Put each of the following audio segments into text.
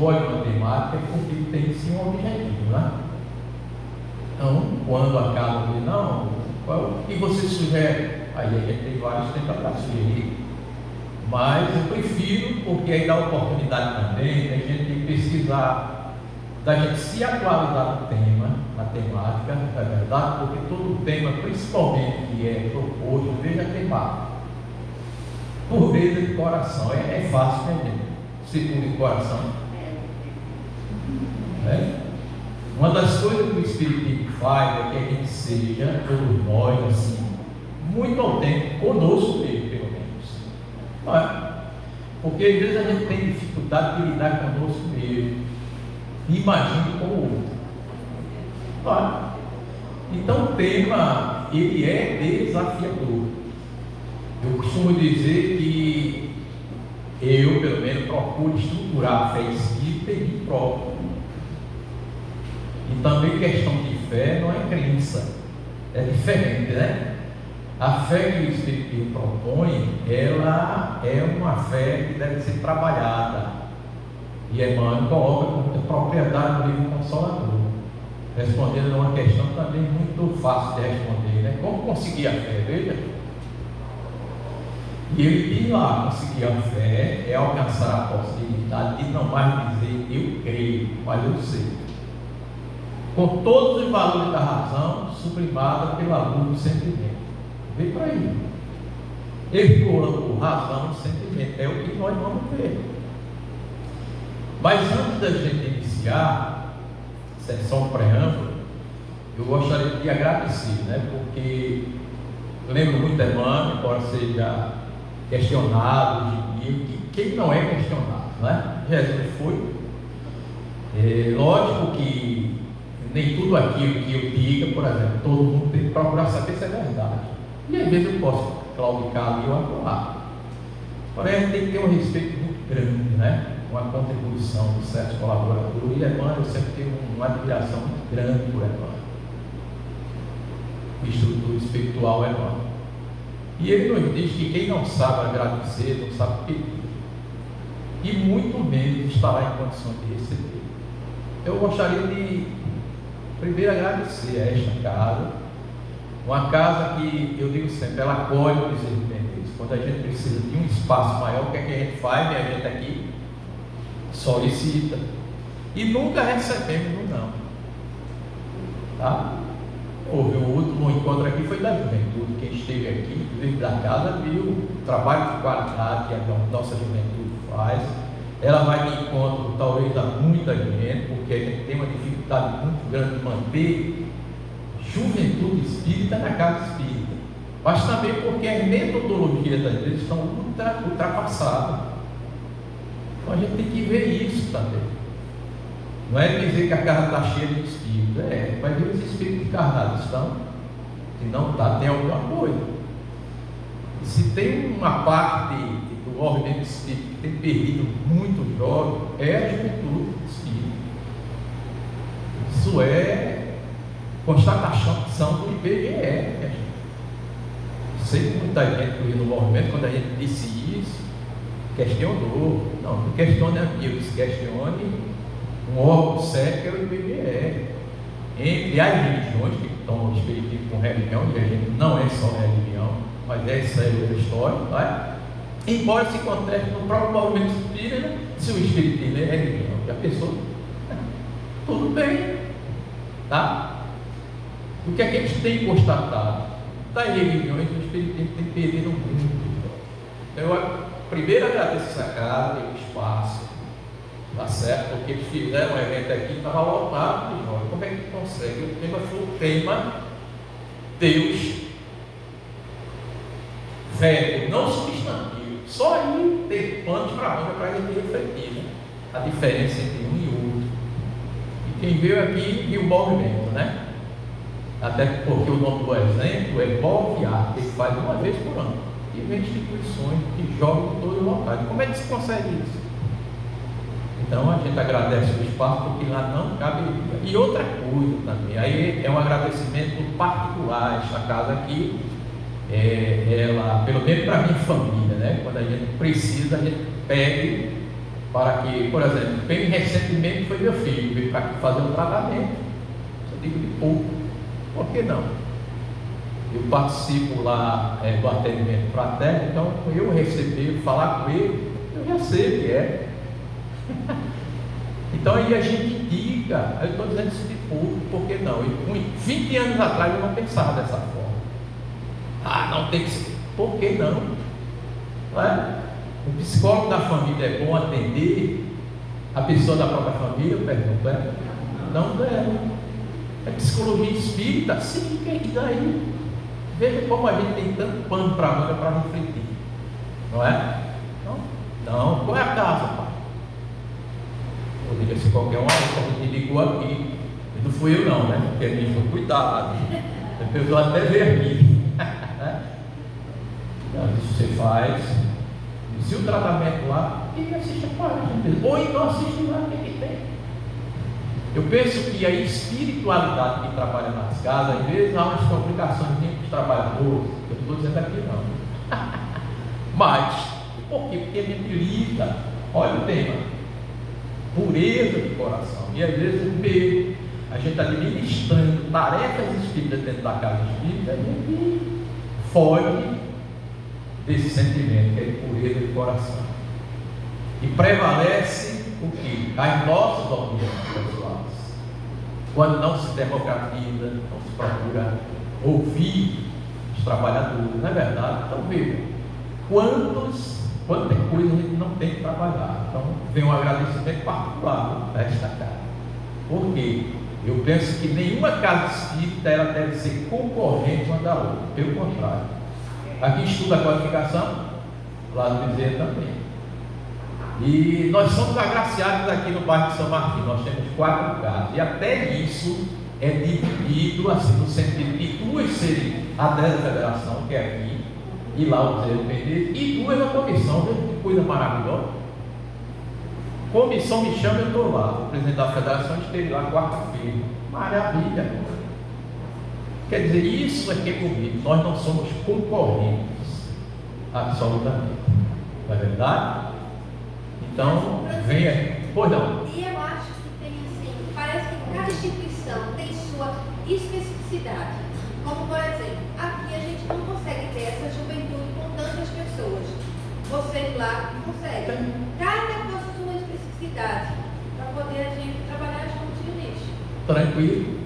escolhe uma temática é porque tem sim um objetivo, né? Então, quando acaba de não, o que você sugere? Aí a gente tem vários temas para sugerir. Mas eu prefiro, porque aí dá oportunidade também da gente pesquisar, da gente se atualizar no tema, na temática, é verdade, porque todo tema, principalmente que é proposto, veja a temática. Por vezes de coração, é fácil, né, gente? Segundo de coração. Uma das coisas que o Espiritismo faz é que a gente seja, todos nós, assim, muito autêntico conosco mesmo, pelo menos. Não é? Porque às vezes a gente tem dificuldade de lidar conosco mesmo. Imagine com o outro. Não é? Então o tema, ele é desafiador. Eu costumo dizer que eu, pelo menos, procuro estruturar a fé espírita em mim próprio. E também questão de fé não é crença, é diferente, né? A fé que o Espiritismo propõe, ela é uma fé que deve ser trabalhada. E Emmanuel coloca como propriedade do livro Consolador, respondendo a uma questão também muito fácil de responder, né? Como conseguir a fé? Veja. E ele diz lá, conseguir a fé é alcançar a possibilidade de não mais dizer eu creio, mas eu sei. Com todos os valores da razão, sublimada pela luz do sentimento. Vem para aí. Ele colocou razão no sentimento, é o que nós vamos ver. Mas antes da gente iniciar a sessão preâmbulo, eu gostaria de agradecer, né? Porque eu lembro muito da Emmanuel, embora seja questionado hoje em dia, que quem não é questionado, né? Jesus foi. Lógico que nem tudo aquilo que eu diga, por exemplo, todo mundo tem que procurar saber se é verdade. E às vezes eu posso claudicar ali ou acolá. Porém, a gente tem que ter um respeito muito grande, né? Uma contribuição de certos colaboradores. E Emmanuel, eu sempre tenho uma admiração muito grande por Emmanuel. O estrutura espiritual Emmanuel. E ele nos diz que quem não sabe agradecer, não sabe pedir. E muito menos estará em condições de receber. Eu gostaria de primeiro agradecer a esta casa, uma casa que eu digo sempre, ela acolhe os independentes. Quando a gente precisa de um espaço maior, o que é que a gente faz? A gente aqui solicita e nunca recebemos um não. Tá? Houve um último encontro aqui, foi da juventude. Quem esteve aqui, inclusive da casa, viu o trabalho de qualidade que a nossa juventude faz. Ela vai de encontro, talvez, a muita gente, porque a gente tem uma dificuldade muito grande de manter juventude espírita na casa espírita. Mas também porque as metodologias das vezes estão ultrapassadas. Então a gente tem que ver isso também. Não é dizer que a casa está cheia de espíritos, mas os espíritos encarnados estão. Se não está, tem alguma coisa. E se tem uma parte do movimento espírita que tem perdido muito jovem, é a juventude espírita. Isso é constatação do IBGE. Sei que muita gente no movimento, quando a gente disse isso, questionou. Não questione amigos, questione um órgão sério que é o IBGE. Entre as religiões que estão no espiritismo com religião, e a gente não é só religião, mas essa é outra história, não é? Embora se conteste no próprio movimento espírita, se o espiritismo é religião, e a pessoa, tudo bem, tá? O que é que eles têm constatado? Das religiões, o espiritismo tem perdido muito. Eu primeiro agradeço essa casa e o espaço, tá certo? Porque eles fizeram um evento aqui, estava lotado de nós. Como é que consegue? O tema foi o tema Deus, verbo, não substantivo. Só aí tem panos para manga para a gente refletir, né? A diferença entre um e outro. E quem veio aqui viu o movimento, né? Até porque o nome do exemplo é Boviar, que ele faz uma vez por ano. E vem instituições que jogam em todos os locais. Como é que se consegue isso? Então a gente agradece o espaço porque lá não cabe. E outra coisa também, aí é um agradecimento particular. Esta casa aqui, ela, pelo menos para a minha família, né? Quando a gente precisa, a gente pede para que, por exemplo, bem recentemente foi meu filho, veio para aqui fazer um tratamento. Eu digo de pouco, por que não? Eu participo lá do atendimento fraterno, então eu receber, falar com ele, eu já sei o que é. Então aí a gente indica, eu estou dizendo isso de pouco, por que não? E 20 anos atrás eu não pensava dessa forma. Ah, não tem que ser. Por que não? Não é? O psicólogo da família é bom atender a pessoa da própria família? Eu pergunto, é? Não deve. É psicologia espírita? Sim, que daí? Veja como a gente tem tanto pano para manga para refletir. Não é? Não. Qual é a casa, pai? Poderia ser qualquer um, a gente ligou aqui. E não fui eu não, né? Porque a gente falou, cuidado. Eu estou até vermelho. Isso você faz. Se o tratamento lá, quem assiste a página? Ou então assiste lá, o que tem? Eu penso que a espiritualidade que trabalha nas casas, às vezes há umas complicações entre os trabalhadores. Eu não estou dizendo aqui não. Mas, por quê? Porque a gente lida. Olha o tema: pureza de coração. E às vezes o medo, a gente está administrando tarefas espíritas dentro da casa espírita, a gente foge desse sentimento que é de pureza de coração. E prevalece o que? As nossas opiniões pessoais. Quando não se democratiza, não se procura ouvir os trabalhadores, não é verdade? Então veja, quanta coisa a gente não tem que trabalhar. Então vem um agradecimento particular desta casa. Por quê? Eu penso que nenhuma casa espírita ela deve ser concorrente uma da outra, pelo contrário. Aqui estuda a qualificação, lá no Bezerra também. E nós somos agraciados aqui no bairro de São Martinho, nós temos 4 casas, e até isso é dividido assim, no sentido de 2 serem a da federação, que é aqui, e lá o Bezerra Mendes, e 2 a comissão. Veja que coisa maravilhosa. Comissão me chama, eu estou lá. O presidente da federação esteve lá quarta-feira. Maravilha. Quer dizer, isso é que é comigo. Nós não somos concorrentes, absolutamente. Não é verdade? Então, venha. Pois não. E eu acho que tem assim, parece que cada instituição tem sua especificidade. Como, por exemplo, aqui a gente não consegue ter essa juventude com tantas pessoas. Vocês lá conseguem. Cada com a sua especificidade, para poder a gente trabalhar junto nisso. Tranquilo.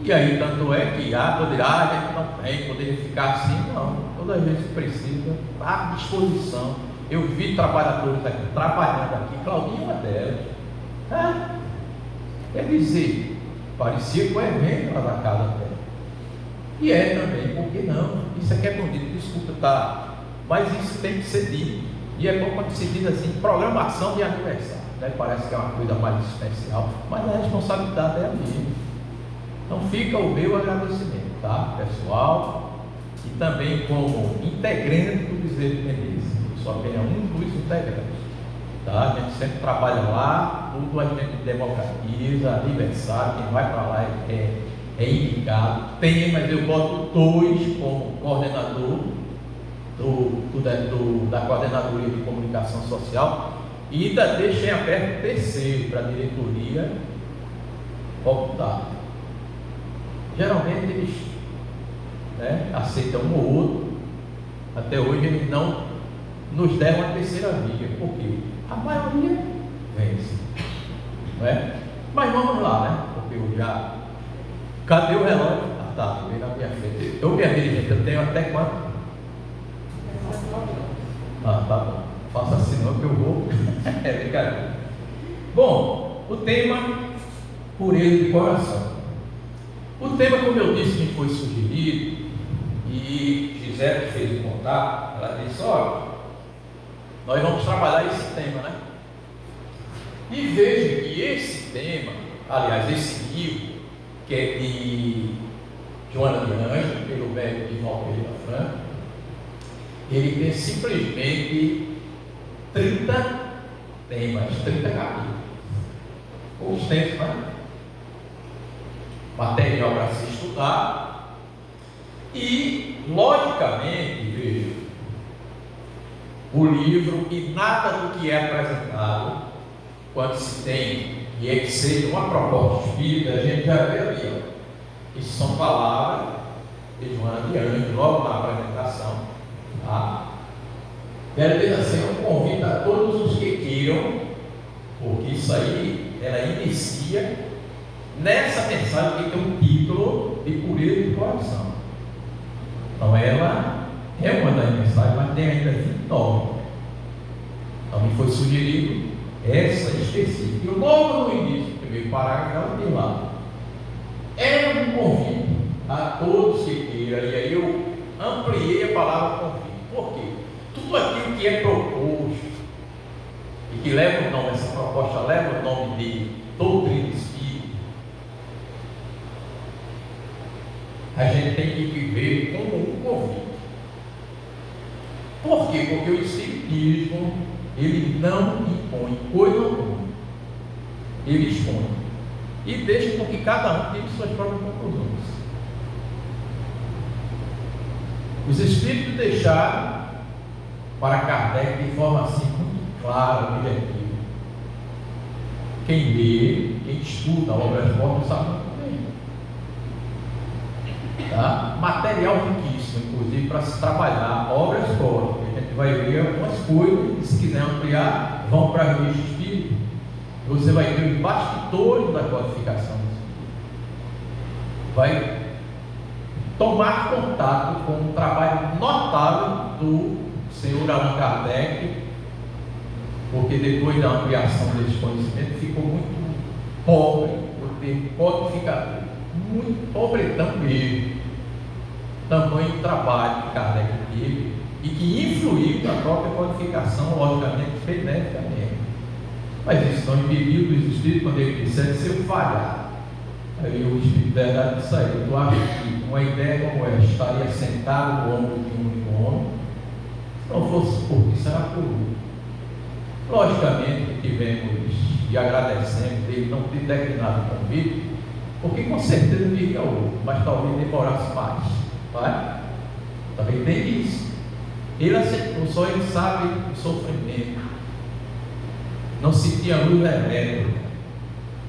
E aí, tanto é que a gente não tem, poderia ficar assim, não. Todas as vezes que precisa, à disposição. Eu vi trabalhadores aqui, trabalhando aqui, Claudinha uma delas. Quer dizer, parecia com o evento lá da casa dela. E é também, por que não? Isso aqui é bonito, desculpa, tá? Mas isso tem que ser dito. E é bom quando se diz assim, programação de aniversário. Né? Parece que é uma coisa mais especial, mas a responsabilidade é a mesma. Então fica o meu agradecimento, tá, pessoal? E também como integrante do Bezerra Menezes. Só apenas um dos integrantes. Tá? A gente sempre trabalha lá, tudo a gente democratiza, aniversário, quem vai para lá é indicado. Tem, mas eu boto 2 como coordenador da Coordenadoria de Comunicação Social e ainda deixei aberto o 3º para a diretoria optar. Geralmente eles aceitam um ou outro. Até hoje eles não nos deram a 3ª via, porque a maioria vence, não é? Mas vamos lá, né? Porque eu já. Cadê o relógio? Ah, tá, veio na minha frente. Eu me dirigente, eu tenho até quanto? Ah, tá bom. Faça assim não que eu vou. É brincadeira. Bom, o tema pureza de coração. O tema, como eu disse, me foi sugerido e Gisele fez o contato. Ela disse: olha, nós vamos trabalhar esse tema, né? E veja que esse tema, aliás, esse livro, que é de Joana de Anjos, pelo médico de Valpeira Franco, ele tem simplesmente 30 temas, 30 capítulos. Os tempos, né? Material para se estudar. E, logicamente, veja, o livro e nada do que é apresentado, quando se tem, e é que seja uma proposta espírita, a gente já vê ali, ó. Isso são palavras de Joana de Anjos, logo na apresentação, tá? Quero dizer assim, eu convido a todos os que queiram, porque isso aí, ela inicia nessa mensagem que tem um título de pureza de coração. Então ela é uma das mensagens, mas tem ainda 29. Então me foi sugerido essa específica. E logo no início do primeiro parágrafo, ela tem lá. É um convite a todos que queiram, e aí eu ampliei a palavra convite. Por quê? Tudo aquilo que é proposto e que leva o nome, essa proposta leva o nome de doutrina espírita, a gente tem que viver como um convite. Por quê? Porque o espiritismo, ele não impõe coisa alguma, ele expõe e deixa com que cada um tenha suas próprias conclusões. Os espíritos deixaram para Kardec de forma assim muito clara, objetiva. Quem lê, quem estuda a obra forte sabe muito bem. Tá? Material riquíssimo, inclusive, para se trabalhar obras fortes. A gente vai ver algumas coisas, e se quiser ampliar, vão para a revista espírita. Você vai ter os bastidores da codificação. Vai tomar contato com um trabalho notável do senhor Allan Kardec, porque depois da ampliação desse conhecimento ficou muito pobre o termo codificador, muito pobretão mesmo, tamanho trabalho que Kardec teve e que influiu na própria codificação, logicamente, beneficamente. Mas isso não impediu dos espíritos, quando ele disser, se eu falhar, aí o Espírito da Verdade disse aí, eu acho que uma ideia como essa estaria sentado no ombro de um único homem, se não fosse por isso, será por outro. Logicamente, tivemos e agradecemos dele não ter declinado o convite, porque com certeza viria outro, mas talvez demorasse mais. Vai? Também tem isso. Ele aceitou, só ele sabe o sofrimento. Não sentia luz elétrica.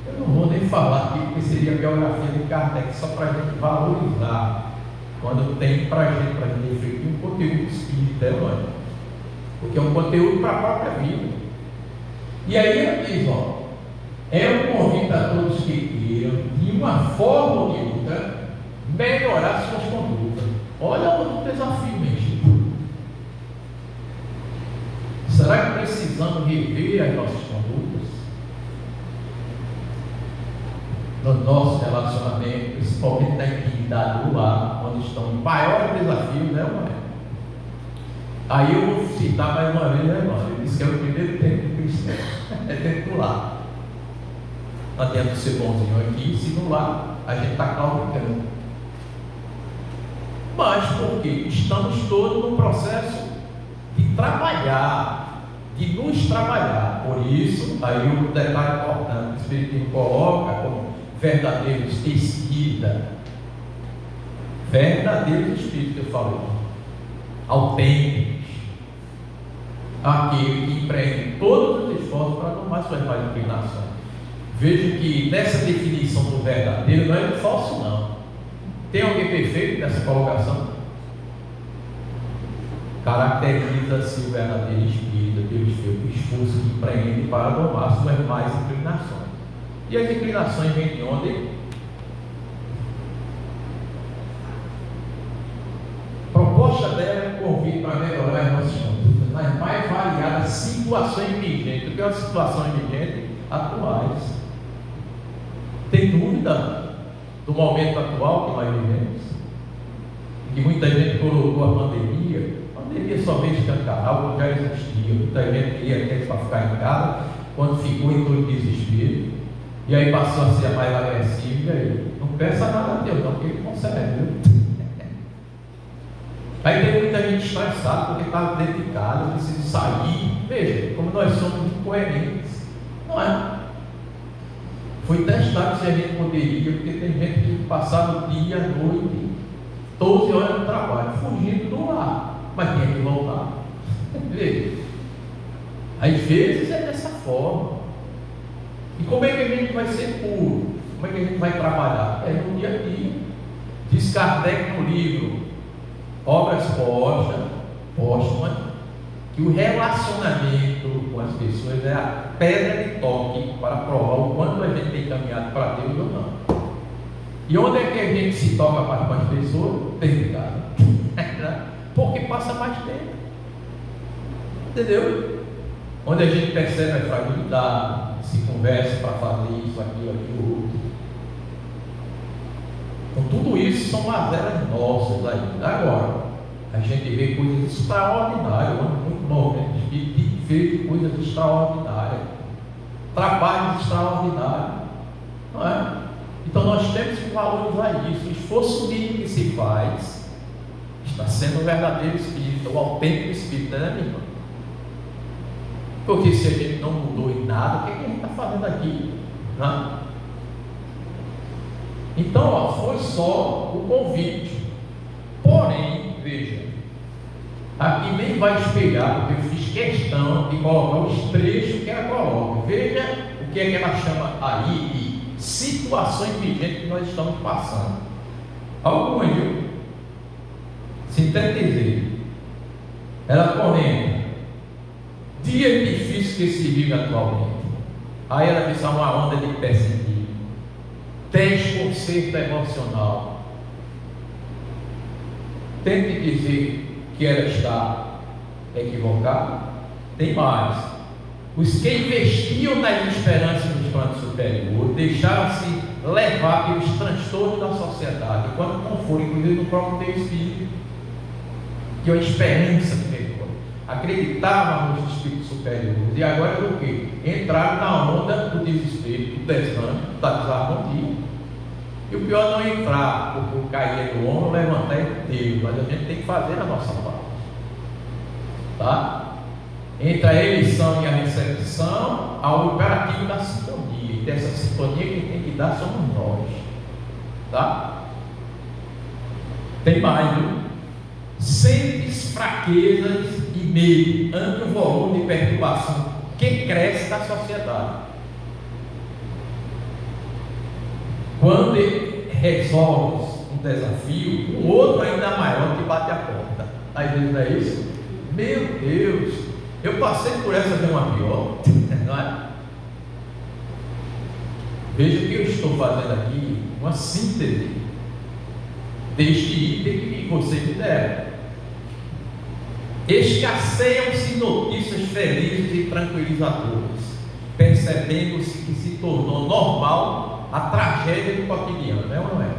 Eu não vou nem falar aqui, porque seria a biografia de Kardec, só para a gente valorizar, quando tem para a gente refletir um conteúdo espírita, não é? Porque é um conteúdo para a própria vida. E aí ele diz, ó, é um convite a todos que queiram, de uma forma ou de outra, melhorar suas condutas. Olha outro desafio, meu Chico. Será que precisamos rever as nossas condutas? No nosso relacionamento, principalmente na intimidade do lar, onde estão os maiores desafios, né, mãe? Aí eu vou citar mais uma vez, né, irmão? Ele disse que é o primeiro tempo do cristão, é dentro do lar. Não adianta ser bonzinho aqui, se no lar a gente está claudicando. Mas por quê? Estamos todos no processo de trabalhar, de nos trabalhar. Por isso, aí o detalhe importante, o Espiritismo coloca como verdadeiros espíritas, verdadeiros espíritas, eu falei, autênticos, aquele que empreende todos os esforços para tomar suas mais inclinações. Veja que nessa definição do verdadeiro não é do falso, não. Tem alguém perfeito nessa colocação? Caracteriza-se o verdadeiro espírita pelo esforço que empreende para domar suas mais inclinações. E as inclinações vêm de onde? A proposta dela é um convite para melhorar as nossas condutas nas mais variadas situações vigentes, porque as situações vigentes atuais. Tem dúvida do momento atual que nós vivemos? Que muita gente colocou a pandemia. A pandemia só veio escancarar, o que já existia. Muita gente queria até para ficar em casa, quando ficou em todo desespero. E aí passou a ser mais agressivo. E aí, não peça nada a Deus, não, porque ele consegue, viu? Aí tem muita gente estressada porque está dentro de casa, precisa sair. Veja, como nós somos incoerentes. Não é? Foi testado se a gente poderia, porque tem gente que passava o dia, a noite, 12 horas no trabalho, fugindo do lar, mas tinha que voltar. Veja, Às vezes é dessa forma. E como é que a gente vai ser puro? Como é que a gente vai trabalhar? É no dia a dia. Diz Kardec no livro Obras Póstumas, que o relacionamento com as pessoas é a pedra de toque para provar o quanto a gente tem caminhado para Deus ou não. E onde é que a gente se toca mais com as pessoas? Dentro de casa. Porque passa mais tempo. Entendeu? Onde a gente percebe a fragilidade, se conversa para fazer isso, aquilo, outro. Então, tudo isso são mazelas nossas ainda. Agora, a gente vê coisas extraordinárias, muito bom, né? De ver coisas extraordinárias, trabalhos extraordinários, não é? Então, nós temos que valorizar isso. O esforço mínimo que se faz está sendo o verdadeiro espírito, o autêntico espírito, né, minha irmã? Porque se a gente não mudou em nada, o que a gente está fazendo aqui? Não? Então, ó, foi só o convite. Porém, veja, aqui nem vai espelhar, porque eu fiz questão de colocar os trechos que ela coloca. Veja o que é que ela chama aí de situações vigentes que nós estamos passando. Algumas, viu? Sintetizei. Ela comenta: dia difícil que se vive atualmente. Aí ela diz: uma onda de pessimismo, desconcerto emocional. Tente dizer que ela está equivocada. Tem mais: os que investiam nas esperanças nos planos superiores deixaram-se levar pelos transtornos da sociedade, quando não foram, inclusive no próprio Deus Espírito, que é a esperança do melhor. Acreditavam nos espíritos superiores, e agora o que? Entraram na onda do desespero, do desânimo, da desarmonia. E o pior não é entrar, porque o cair é do homem, levantar é de Deus, mas a gente tem que fazer a nossa parte, tá? Entre a eleição e a recepção, há o imperativo da sintonia, e dessa sintonia quem tem que dar somos nós, tá? Tem mais, viu? Sentes fraquezas e medo ante o volume de perturbação que cresce na sociedade. Quando resolves um desafio, o outro ainda maior te bate a porta. Às vezes não é isso? Meu Deus, eu passei por essa de uma pior, não é? Veja que eu estou fazendo aqui uma síntese deste item que você me dera. Escasseiam-se notícias felizes e tranquilizadoras, percebendo-se que se tornou normal a tragédia do cotidiano, é ou não é?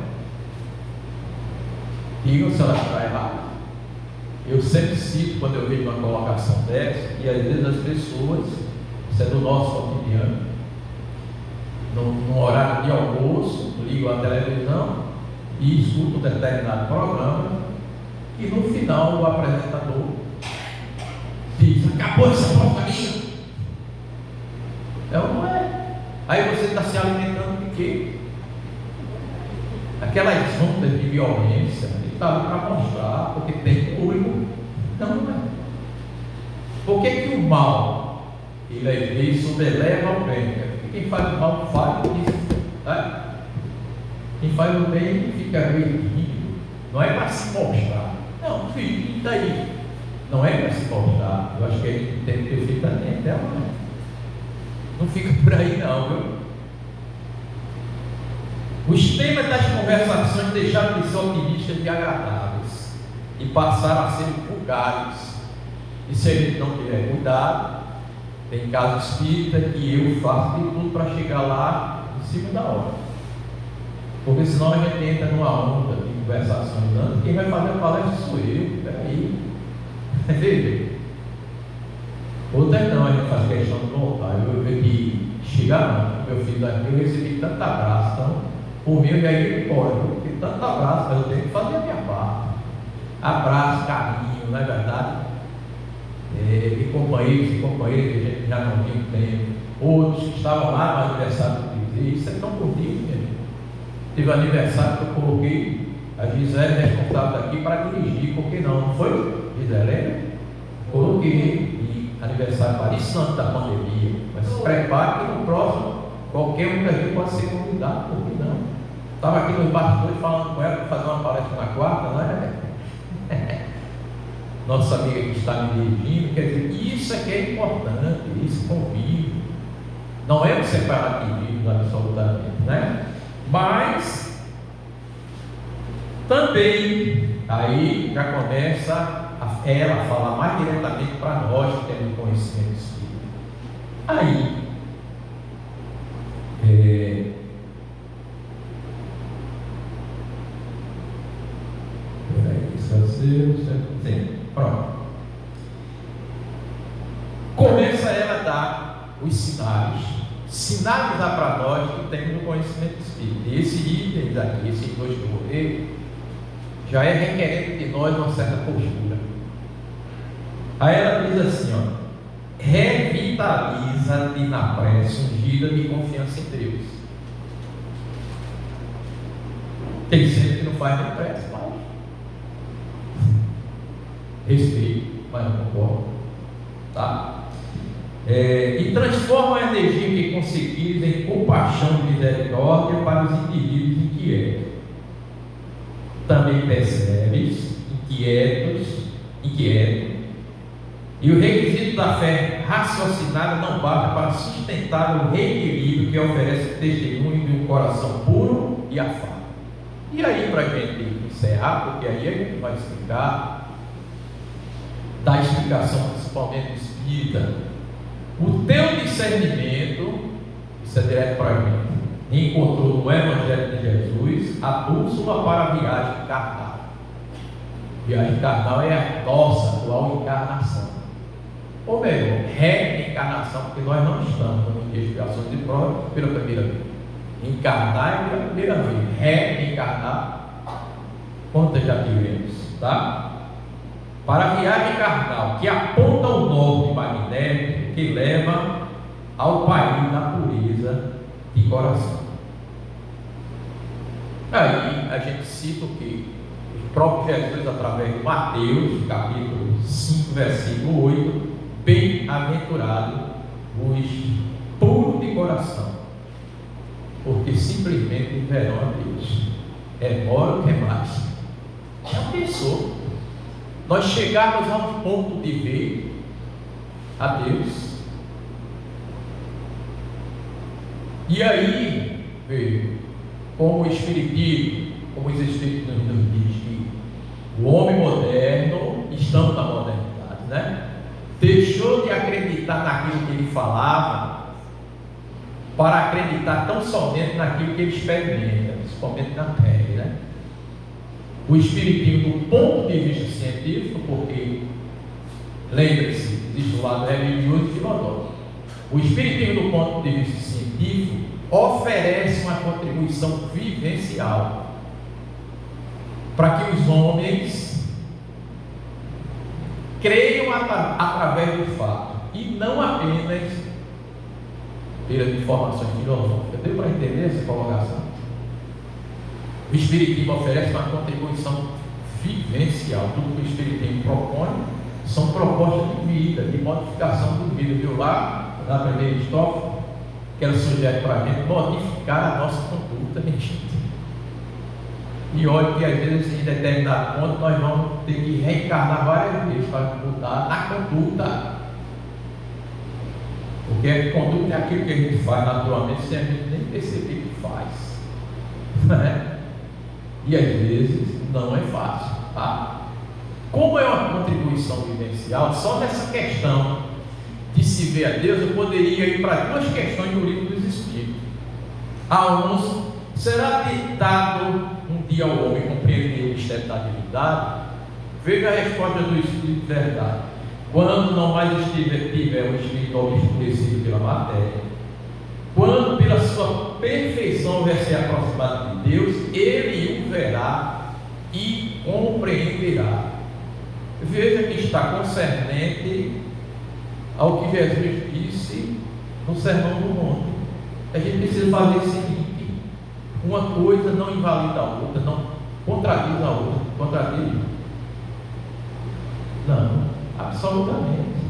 Digam se ela está errada. Eu sempre cito, quando eu vejo uma colocação dessa, que às vezes as pessoas, isso é do nosso cotidiano, no horário de almoço, ligam a televisão e escutam um determinado programa, e no final o apresentador diz: acabou essa porcaria. É ou não é? Aí você está se alimentando de quê? Aquelas ondas de violência, ele está ali para mostrar, porque tem público. Não é. Por que que o mal, ele sobreleva o bem? Quem faz o mal faz isso, tá? Quem faz o bem fica vermelho. Não é para se mostrar. Não, filho, e daí? Não é para se mostrar. Eu acho que ele tem que ter feito também, não é? Não fica por aí não, viu? Os temas das conversações deixaram de ser otimistas e agradáveis e passaram a ser vulgares. E se a gente não tiver cuidado, tem caso espírita que eu faço de tudo para chegar lá em cima da hora, porque senão a gente entra numa onda de conversações antes. Quem vai fazer a palestra sou eu, peraí. Veja, outra não, a gente faz questão de voltar. Eu vejo que chegar não, meu filho daqui, eu recebi tanto abraço, então por mim eu já ia embora, porque tanto abraço, mas eu tenho que fazer a minha parte. Abraço, carinho, não é verdade? De companheiros e companheiras que a gente já não tinha tempo, outros que estavam lá no aniversário do Cris, isso é tão bonito, minha gente. Teve aniversário que eu coloquei a Gisele responsável daqui para dirigir, por que não? Não foi, Gisele? Coloquei, e aniversário para isso antes da pandemia, mas se prepare que no próximo qualquer um daqui pode ser convidado, por que não? Estava aqui nos bastidores falando com ela para fazer uma palestra na quarta, né? Nossa amiga que está me dirigindo, quer dizer, isso é que é importante, esse convívio. Não é um separativismo absolutamente, né? Mas também aí já começa ela a falar mais diretamente para nós que temos conhecimento espírita. Aí sim, pronto. Começa ela a dar os sinais dá para nós que temos no conhecimento espírita. E esse item daqui, esses dois que eu vou ver, já é requerendo de nós uma certa postura. Aí ela diz assim, ó: revitaliza-te na prece ungida de confiança em Deus. Tem sempre que não faz nem prece, mas respeito, mas não concordo, tá? E transforma a energia que conseguires em compaixão e misericórdia para os indivíduos inquietos. Também percebes, inquieto, e o requisito da fé raciocinada não basta para sustentar o reequilíbrio que oferece o testemunho de um coração puro e afável. E aí, para a gente encerrar, porque aí a gente vai explicar, dar explicação principalmente espírita, o teu discernimento, isso é direto para a gente, encontrou no Evangelho de Jesus a bússola para a viagem carnal. Viagem carnal é a nossa atual encarnação, ou melhor, reencarnação, porque nós não estamos em expiação de prova pela primeira vez. Encarnar é pela primeira vez, reencarnar, quantas já tivemos, tá? Para a viagem carnal, que aponta o norte magnético que leva ao país da pureza de coração. Aí a gente cita o que? O próprio Jesus, através de Mateus, capítulo 5, versículo 8: bem-aventurados os puros de coração, porque simplesmente verão a Deus. Mora o que mais? Já pensou? Nós chegarmos a um ponto de ver a Deus, e aí, veio, como o Espiritismo, como os Espíritos nos diz que o homem moderno, estamos na modernidade, né? Deixou de acreditar naquilo que ele falava para acreditar tão somente naquilo que ele experimenta, principalmente na Terra, né? O Espiritismo do ponto de vista científico, porque, lembre-se, existe o lado religioso e filosófico. O Espiritismo do ponto de vista científico oferece uma contribuição vivencial para que os homens creiam através do fato e não apenas pelas informações filosóficas. Deu para entender essa colocação? O Espiritismo oferece uma contribuição vivencial. Tudo que o Espiritismo propõe são propostas de vida, de modificação de vida. Viu lá, na primeira estrofe, que ela sugere para a gente modificar a nossa conduta, minha gente. E olha que às vezes, em determinado ponto, nós vamos ter que reencarnar várias vezes para mudar na conduta. Porque a conduta é aquilo que a gente faz naturalmente sem a gente nem perceber que faz. Né? E às vezes não é fácil, tá? Como é uma contribuição vivencial, só nessa questão de se ver a Deus, eu poderia ir para duas questões do livro dos Espíritos. A 11: será dado um dia ao homem compreender o mistério da divindade? Veja a resposta do Espírito de verdade: quando não mais tiver o Espírito obscurecido pela matéria, quando pela sua perfeição houver se aproximado de Deus, ele o verá e compreenderá. Veja que está concernente ao que Jesus disse no Sermão do Monte. A gente precisa fazer o seguinte: uma coisa não invalida a outra, não contradiz a outra. Contradiz? Não, absolutamente.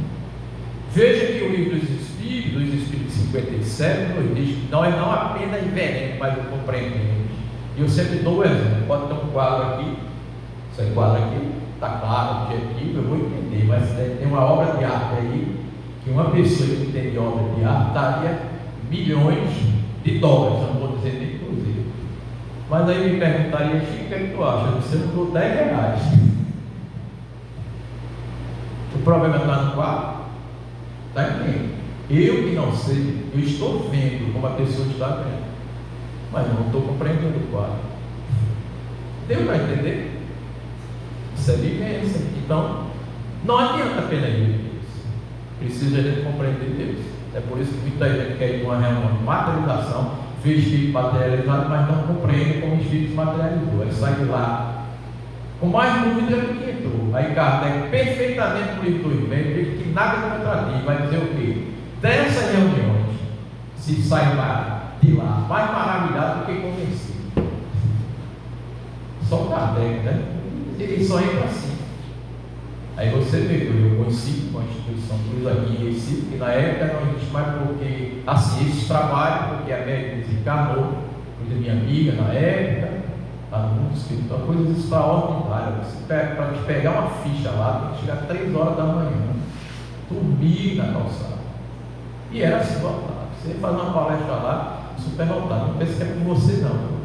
Veja que o livro dos Espíritos 57, nos diz que nós não apenas veremos, mas o compreendemos. E eu sempre dou o exemplo. Pode ter um quadro aqui, esse quadro aqui está claro, objetivo, eu vou entender, mas tem uma obra de arte aí, que uma pessoa que entende obra de arte daria milhões de dólares, eu não vou dizer nem cruzeiro. Mas aí me perguntaria, Chico, o que é que tu acha? Você não dou 10 reais. O problema está no quadro? Está em quem? Eu que não sei, eu estou vendo como a pessoa está vendo, mas eu não estou compreendendo o quadro. Deu para entender? Isso é vivência. Então, não adianta apenas ir Deus. Precisa a gente compreender Deus. É por isso que muita gente quer ir numa reunião de materialização, vê espírito materializado, mas não compreende como o espírito se materializou. Aí sai de lá com mais dúvida do que entrou. Aí Kardec, perfeitamente no livro do Irmão, diz que nada contradiz, vai dizer o quê? Dessas reuniões, se sai de lá mais maravilhado do que convencido. Só Kardec, né? Ele só entra assim. Aí você vê, eu conheci com a instituição Cruz aqui em Recife, que na época não existe mais porque assim, esse trabalho, porque a médica desencarnou, coisa minha amiga na época, lá no mundo espiritual, coisas extraordinárias. Para te pegar uma ficha lá, tem que chegar 3 horas da manhã, dormir na calçada. E era assim, lotado. Você faz uma palestra lá, super lotado. Não pense que é com você, não.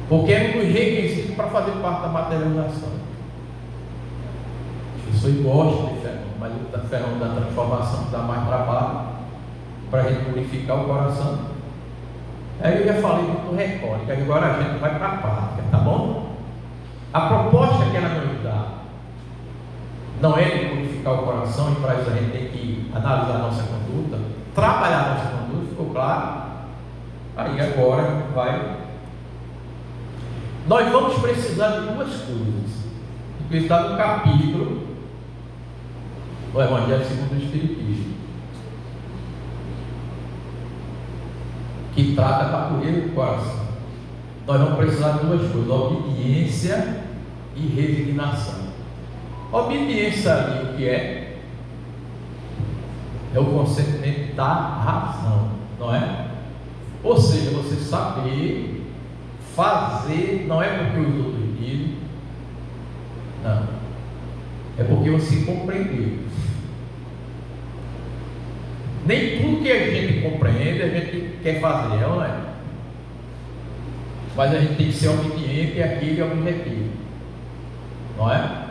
Porque é um dos requisitos para fazer parte da materialização. As pessoas gostam de fenômeno, mas o fenômeno da transformação dá mais trabalho para a gente purificar o coração. Aí eu já falei muito retórica, agora a gente vai para a prática, tá bom? A proposta que ela nos dá não é de purificar o coração, e para isso a gente tem que analisar a nossa conduta, trabalhar a nossa conduta, ficou claro? Aí agora vai. Nós vamos precisar de 2 coisas, que está no capítulo do Evangelho segundo o Espiritismo, que trata da pureza do coração. Nós vamos precisar de 2 coisas: obediência e resignação. Obediência ali, o que é? É o consentimento da razão, não é? Ou seja, você saber fazer, não é porque os outros dizem, não, é porque você compreendeu. Nem tudo que a gente compreende a gente quer fazer, não é? Mas a gente tem que ser obediente àquele objetivo, não é?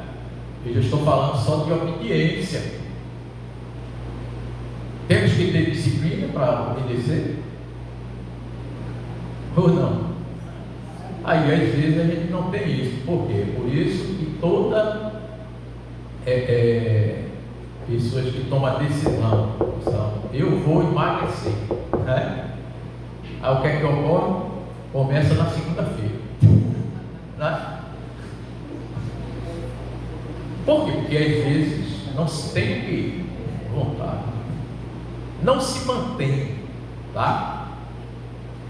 Eu já estou falando só de obediência. Temos que ter disciplina para obedecer? Ou não? Aí às vezes a gente não tem isso. Por quê? Por isso que toda pessoas que tomam a decisão são: eu vou emagrecer, né? Aí o que é que ocorre? Começa na segunda-feira, né? Por quê? Porque às vezes não se tem que vontade, não se mantém, tá?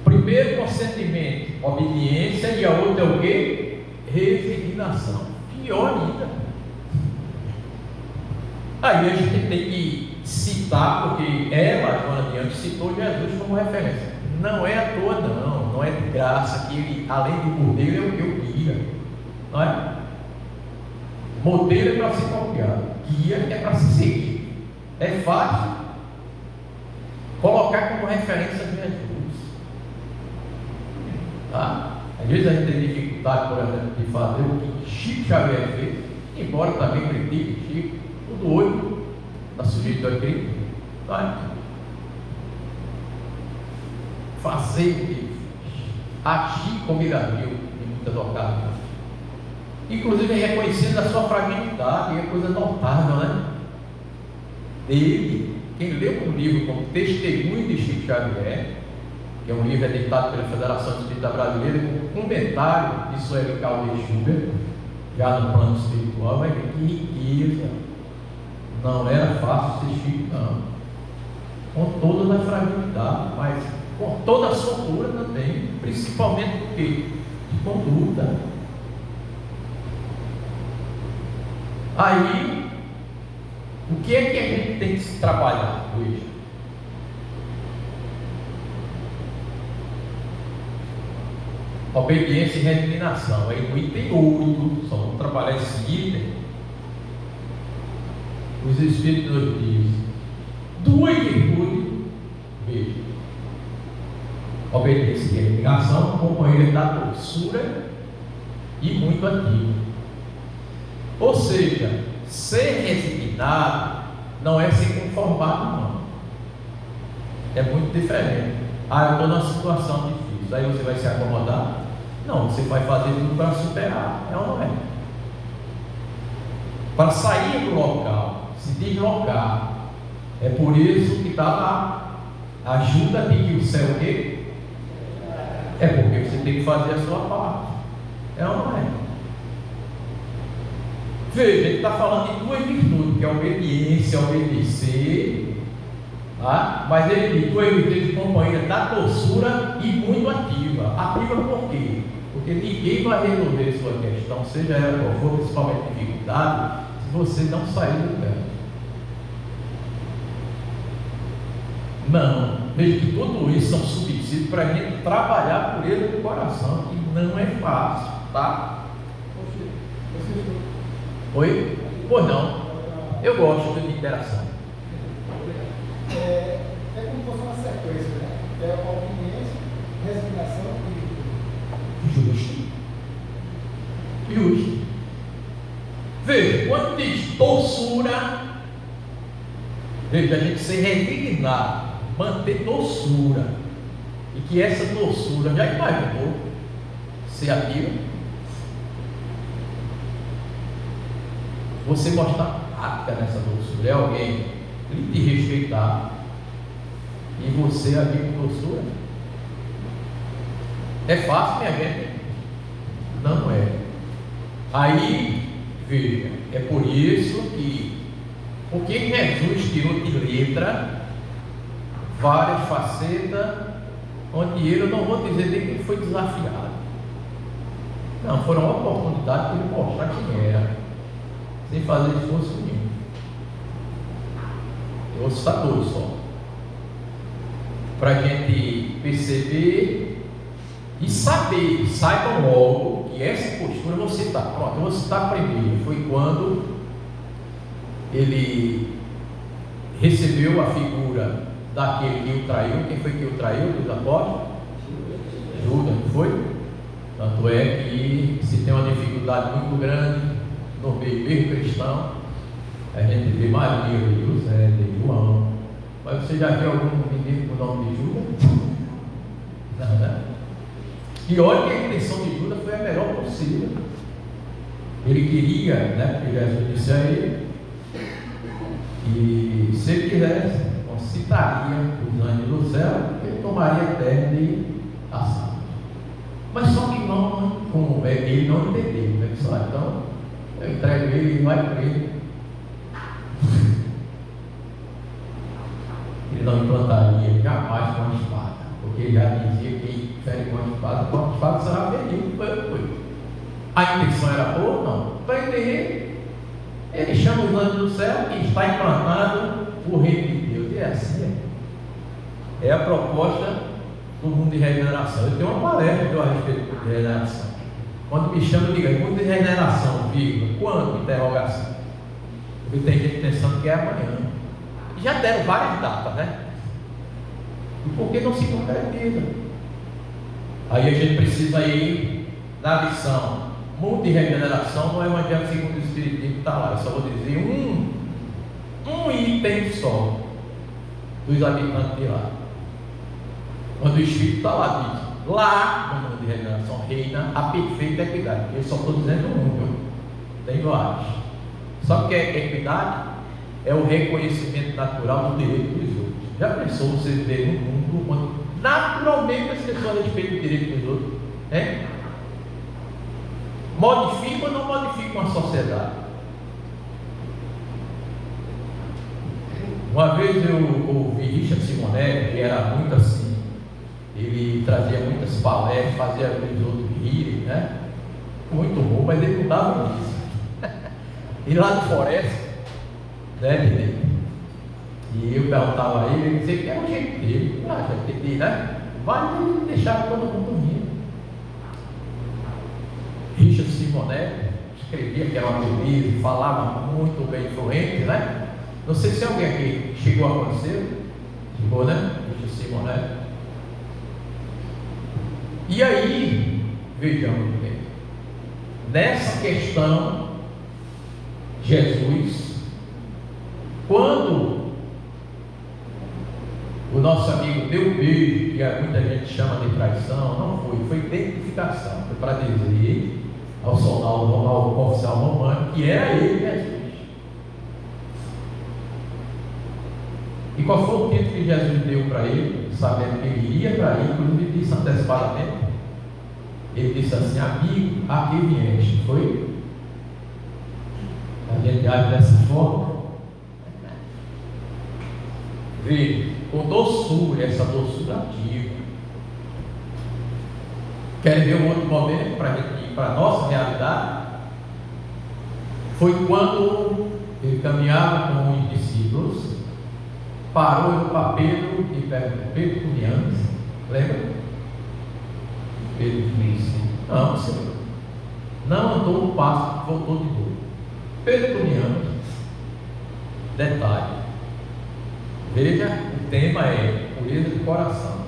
Primeiro consentimento, obediência, e a outra é o quê? Resignação. Pior ainda. Aí a gente tem que citar, porque ela, Joana de Anjos, citou Jesus como referência. Não é à toa, não é de graça, que ele, além de modelo, é o que eu guia, não é? Modelo é para ser copiado, guia é para se seguir. É fácil colocar como referência Jesus. Tá? Às vezes a gente tem dificuldade, por exemplo, de fazer o que Chico Xavier fez, embora também critique Chico, tudo 8 está sujeito a crítica. Tá? Fazer o que ele fez, agir como ele agiu em muitas ocasiões, inclusive reconhecendo a sua fragilidade, é coisa notável, né? Ele, quem leu um livro como Testemunho de Chico Xavier, que é um livro editado pela Federação Espírita Brasileira, com um comentário de Sueli Caldeira Schubert, já no plano espiritual, vai ver que riqueza. Não era fácil ser Chico, não. Com toda a fragilidade, mas com toda a soltura também, principalmente do que? De conduta. O que é que a gente tem que se trabalhar hoje? Obediência e resignação. Aí no item 8, só vamos trabalhar esse item. Os Espíritos nos dizem: duas virtudes, veja, obediência e resignação, companheira da doçura e muito ativo. Ou seja, ser resignado não é se conformar, não. É muito diferente. Eu estou numa situação difícil, aí você vai se acomodar? Não, você vai fazer tudo para superar, é ou não é? Para sair do local, se deslocar. É por isso que está lá. Ajuda de que o céu o quê? É porque você tem que fazer a sua parte. É ou não é? Veja, ele está falando de duas virtudes, que é a obediência, obedecer, tá? Mas ele diz duas virtudes de companheira da doçura e muito ativa. Ativa por quê? Porque ninguém vai resolver sua questão, seja ela qual for, principalmente dificuldade, se você não sair do canto. Não, veja que tudo isso são subsídios para a gente trabalhar por ele do coração, que não é fácil, tá? Oi? Pois não. Eu gosto de interação. É como se fosse uma sequência, né? É a obediência, resignação e Justo. Veja, quando diz doçura, veja, a gente se resignar, manter doçura, e que essa doçura, já imaginou ser ativa? Você mostrar prática nessa doçura, é alguém te respeitar e você agir com doçura? É fácil, minha gente? Não é. Aí, veja, é por isso que, porque Jesus tirou de letra várias facetas, onde ele, eu não vou dizer nem que ele foi desafiado. Não, foram oportunidades para ele mostrar quem era, sem fazer esforço nenhum. Eu vou citar dois só, para a gente perceber e saber, saibam logo que essa postura, eu vou citar, pronto, eu vou citar primeiro, foi quando ele recebeu a figura daquele que o traiu. Quem foi que o traiu dos apóstolos? Judas, não foi? Tanto é que se tem uma dificuldade muito grande no meio cristão, a gente vê Maria, de José, de João. Mas você já viu algum menino com o nome de Judas? Não, né? E olha que a intenção de Judas foi a melhor possível. Ele queria, né? Porque Jesus disse a ele, e se ele quisesse, concitaria os anjos do céu, ele tomaria a terra de ação. Mas só que não, como ele não entendeu, né? Então, eu entrego ele e vai para ele. Ele não implantaria jamais com a espada, porque ele já dizia que fere com a espada será ferido. A intenção era boa? Não. Para entender, ele chama os anjos do céu e está implantado o reino de Deus. E é assim. É a proposta do mundo de regeneração. Eu tenho uma palestra a respeito de regeneração. Quando me chama, eu digo, mundo de regeneração, vírgula, quando? Interrogação. Porque tem gente pensando que é amanhã. Já deram várias datas, né? E por que não se concretiza? Aí a gente precisa ir na lição. Mundo de regeneração no Evangelho segundo o Espiritismo que está lá. Eu só vou dizer um item só dos habitantes de lá. Quando o Espírito está lá, diz: lá no mundo de regeneração reina a perfeita equidade. Eu só estou dizendo um, viu? Tem vários. Sabe o que é equidade? É o reconhecimento natural do direito dos outros. Já pensou você viver num mundo onde naturalmente as pessoas respeitam o direito dos outros? É? Modifica ou não modifica uma sociedade? Uma vez eu ouvi Richard Simonelli, que era muito assim, ele trazia muitas palestras, fazia os outros rirem, né? Muito bom, mas ele não dava nisso. E lá no Floresta, Né? E eu perguntava a ele dizia que era o jeito dele. Jeito dele, né? Vai deixar todo mundo rindo. Richard Simonetti escrevia que era uma beleza, falava muito bem fluente, né? Não sei se alguém aqui chegou a conhecer. Chegou, né? Richard Simonetti. E aí, vejamos bem, nessa questão, Jesus, quando o nosso amigo deu um beijo, que muita gente chama de traição, não foi identificação, foi para dizer ao soldado, ao oficial romano, que era ele, Jesus. E qual foi o título que Jesus deu para ele, sabendo que ele ia para ele, inclusive disse antecipadamente, ele disse assim: amigo, aqui vieste, foi? A gente age dessa forma. Veja, com doçura, essa doçura ativa. Quer ver um outro momento para a nossa realidade? Foi quando ele caminhava com os discípulos, parou para Pedro e perguntou: Pedro, tu me amas? Lembra? Pedro disse: não, Senhor. Não andou um passo, voltou de novo. Pedro, tu me amas? Detalhe. Veja, o tema é pureza de coração.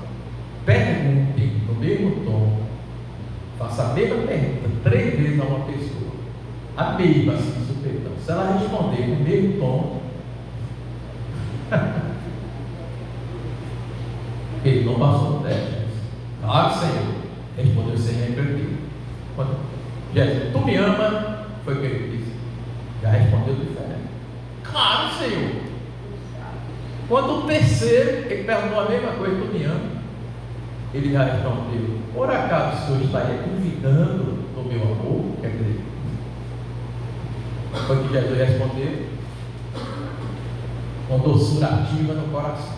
Pergunte no mesmo tom, faça a mesma pergunta 3 vezes a uma pessoa, a mesma, assim, supetão. Se ela responder no mesmo tom, ele não passou no teste. Claro, Senhor. Respondeu sem repetir. Jesus, tu me ama? Foi o que ele disse. Já respondeu diferente. Claro, Senhor. Quando o terceiro, ele perguntou a mesma coisa: tu me ama? Ele já respondeu: por acaso o Senhor estaria duvidando do meu amor? Quer dizer, foi que Jesus respondeu com doçura ativa no coração,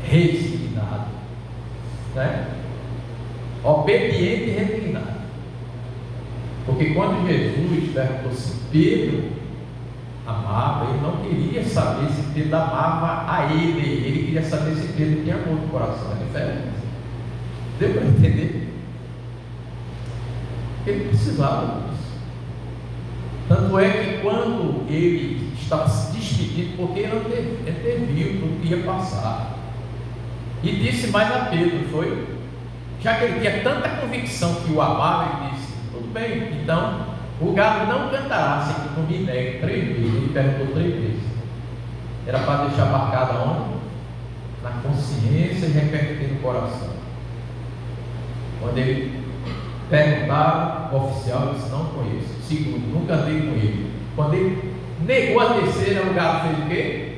resignado, né? Obediente e resignado. Porque quando Jesus perguntou se Pedro amava, ele não queria saber se Pedro amava a ele queria saber se Pedro tinha amor no coração. É diferente. Deu para entender? Ele precisava disso. Tanto é que quando ele estava se despedindo, porque ele anteviu tudo que ia passar, e disse mais a Pedro, foi? Já que ele tinha tanta convicção que o amava, ele disse: tudo bem, então o galo não cantará sem que tu me negue 3 vezes. Ele perguntou 3 vezes. Era para deixar marcado onde? Na consciência e repercutir no coração. Quando ele perguntava, o oficial disse: não conheço. Segundo, nunca andei com ele. Quando ele negou a terceira, o galo fez o quê?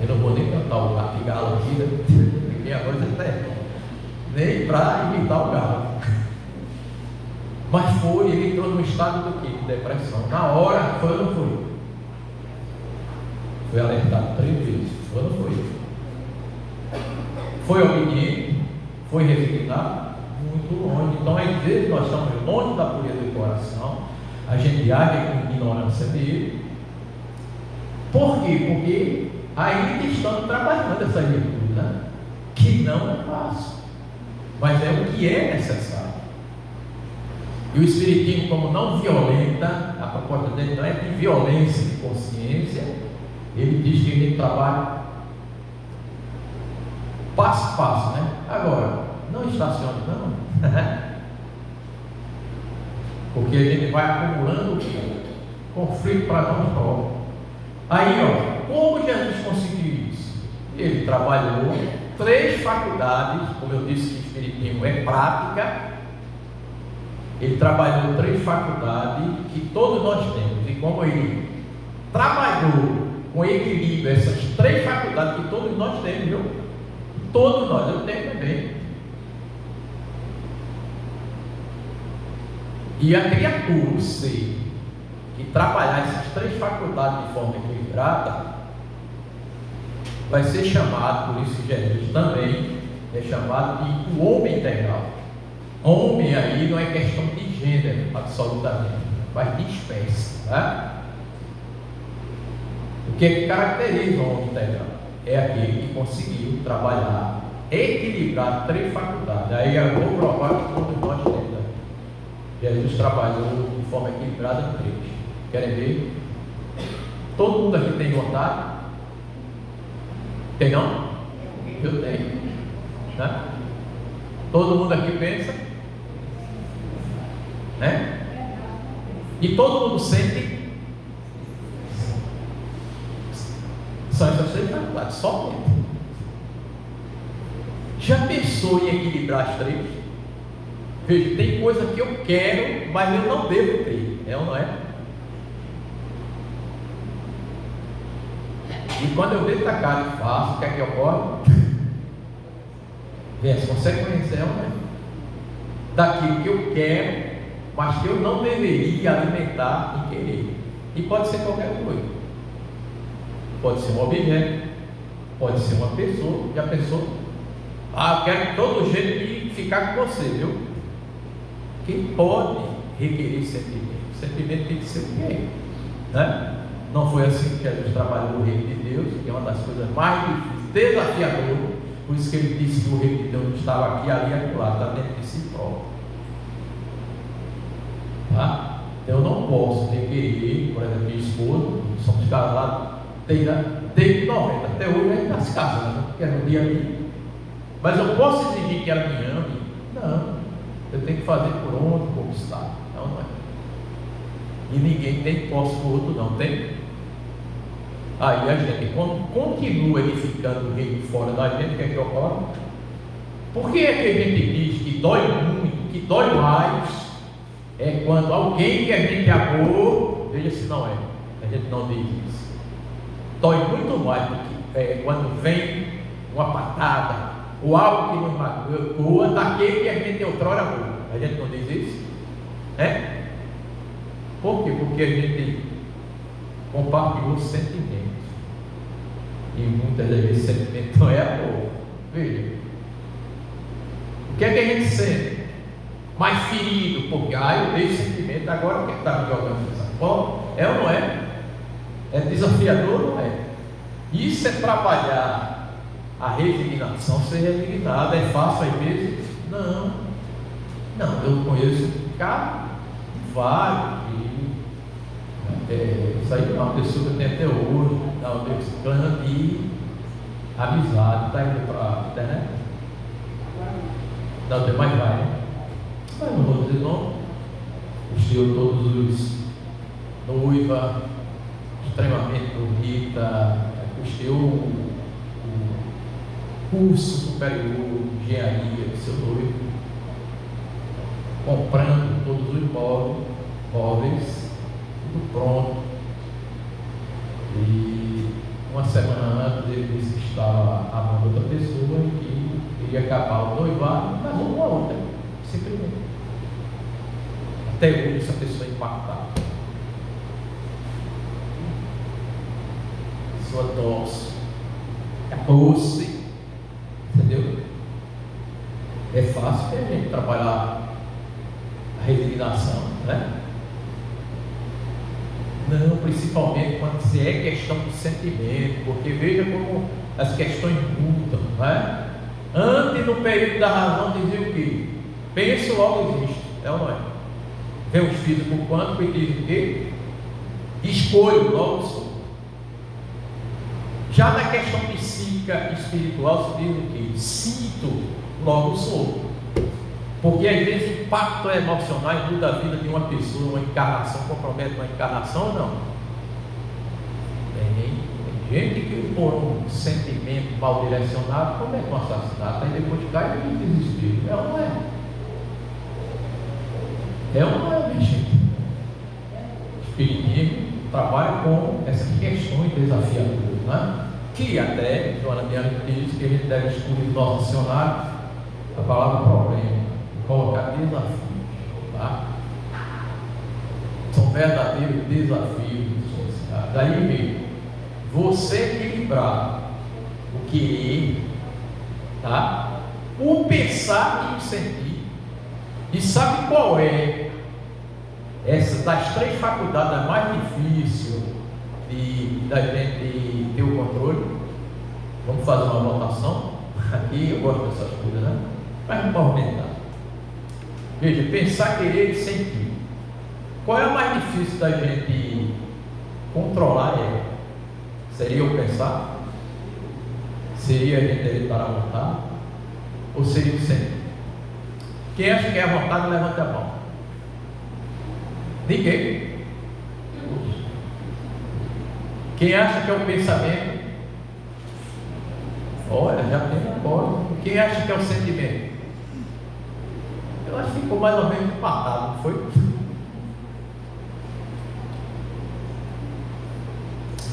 Eu não vou nem cantar o gato de galo aqui, né? Minha voz até nem para imitar o galo. Mas foi, ele entrou num estado do quê? De depressão. Na hora, foi ou não foi? Foi alertado 3 vezes. Foi ou não foi? Foi obediente? Foi resignado? Muito longe. Então, às vezes, nós estamos longe da pureza do coração. A gente age com ignorância dele. Por quê? Porque ainda estamos trabalhando essa virtude, né? Que não é fácil, mas é o que é necessário. E o Espiritismo, como não violenta, a proposta dele não é de violência de consciência, ele diz que ele trabalha passo a passo, né? Agora, não estacione não, porque a gente vai acumulando conflito para nós próprios. Aí, ó, como Jesus conseguiu isso? Ele trabalhou 3 faculdades, como eu disse que o Espiritismo é prática. Ele trabalhou 3 faculdades que todos nós temos, e como ele trabalhou com equilíbrio essas 3 faculdades que todos nós temos, viu? Todos nós, eu tenho também. E a criatura, o ser, que trabalhar essas 3 faculdades de forma equilibrada, vai ser chamado, por isso que Jesus também é chamado de o homem integral. Homem aí não é questão de gênero, absolutamente, mas de espécie, tá? que caracteriza o homem integral? É aquele que conseguiu trabalhar, equilibrar 3 faculdades. Aí eu vou provar que todos nós temos. Jesus trabalhou de forma equilibrada em 3. Querem ver? Todo mundo aqui tem vontade? Tem não? Eu tenho. Né? Todo mundo aqui pensa? Né? E todo mundo sente? São essas 3 faculdades, somente. Já pensou em equilibrar as 3? Veja, tem coisa que eu quero, mas eu não devo ter. É ou não é? E quando eu vejo a cara e faço, o que é que ocorre? Vem as consequências, é ou não é? Daquilo que eu quero, mas que eu não deveria alimentar e querer. E pode ser qualquer coisa. Pode ser um objeto, pode ser uma pessoa. Já pensou? Eu quero de todo jeito de ficar com você, viu? Quem pode requerer sentimento? Sentimento tem que ser o quê? Né? Não foi assim que Jesus trabalhou o reino de Deus, que é uma das coisas mais difíceis, desafiadoras. Por isso que ele disse que o reino de Deus não estava aqui, ali e acolá, está dentro de si próprio. Tá? Então eu não posso requerer, por exemplo, minha esposa, somos casados desde 90, até hoje a gente está se casando, porque é no dia a dia. Mas eu posso exigir que ela me ame? Não. Eu tenho que fazer por onde conquistar. Não, não é. E ninguém tem posse por outro, não tem? Aí a gente, quando continua edificando o reino fora da gente, o que é que ocorre? Por que é que a gente diz que dói muito, que dói mais? É quando alguém que a gente amou, veja se não é, a gente não diz isso. Dói muito mais do que quando vem uma patada, ou algo que nos magoa daquele que a gente outrora amou. A gente não diz isso? É? Por quê? Porque a gente compartilhou sentimentos. E muitas das vezes sentimento não é amor. Veja. O que é que a gente sente? Mais ferido, porque eu dei sentimento, agora o que está me jogando nessa forma? É ou não é? É desafiador ou não é? Isso é trabalhar a resignação, ser resignado. É fácil às vezes? Não. Não, eu conheço vários. Isso aí é uma pessoa que eu tenho até hoje, um plano de amizade. Está indo para a internet? Não, tem mais vai, né? Mas não vou dizer não. O senhor, todos os noiva, extremamente bonita, custeou o curso superior de engenharia do seu noivo, comprando todos os móveis, tudo pronto. E uma semana antes ele disse que estava amando outra pessoa e que iria acabar o noivado, mas uma outra, simplesmente. Até hoje essa pessoa é impactada. Sua tosse, acabou-se. Entendeu? É fácil a gente trabalhar a resignação, né? Não, principalmente quando se é questão de sentimento, porque veja como as questões mudam, não é? Antes, no período da razão, dizia o quê? Penso, logo existe, é ou não é? Vem os físicos quânticos e diz o quê? Escolho, logo sou. Já na questão psíquica e espiritual se diz o quê? Sinto, logo sou. Porque às vezes o impacto emocional muda a vida de uma pessoa, uma encarnação, compromete uma encarnação ou não? Tem gente que por um sentimento mal direcionado comete um assassinato, aí depois cai no desespero. É ou não é? É ou não é, minha gente? O espiritismo trabalha com essas questões desafiadoras, né? Que até Joana de Ângeles diz que a gente deve excluir do nosso dicionário a palavra problema, colocar desafios, tá? São verdadeiros desafios existenciais. Daí mesmo, você equilibrar o querer, tá? O pensar e o sentir. E sabe qual é essa das 3 faculdades a mais difícil da gente ter o controle. Vamos fazer uma votação. Aqui eu gosto dessas coisas, né? Mas vamos aumentar. Veja, pensar, querer e sentir. Qual é o mais difícil da gente controlar ele? Seria o pensar? Seria a gente evitar a vontade? Ou seria o sentir? Quem acha que é a vontade, levanta a mão. Ninguém. Quem acha que é o pensamento? Olha, já tem agora. Quem acha que é o sentimento? Eu acho que ficou mais ou menos empatado, não foi?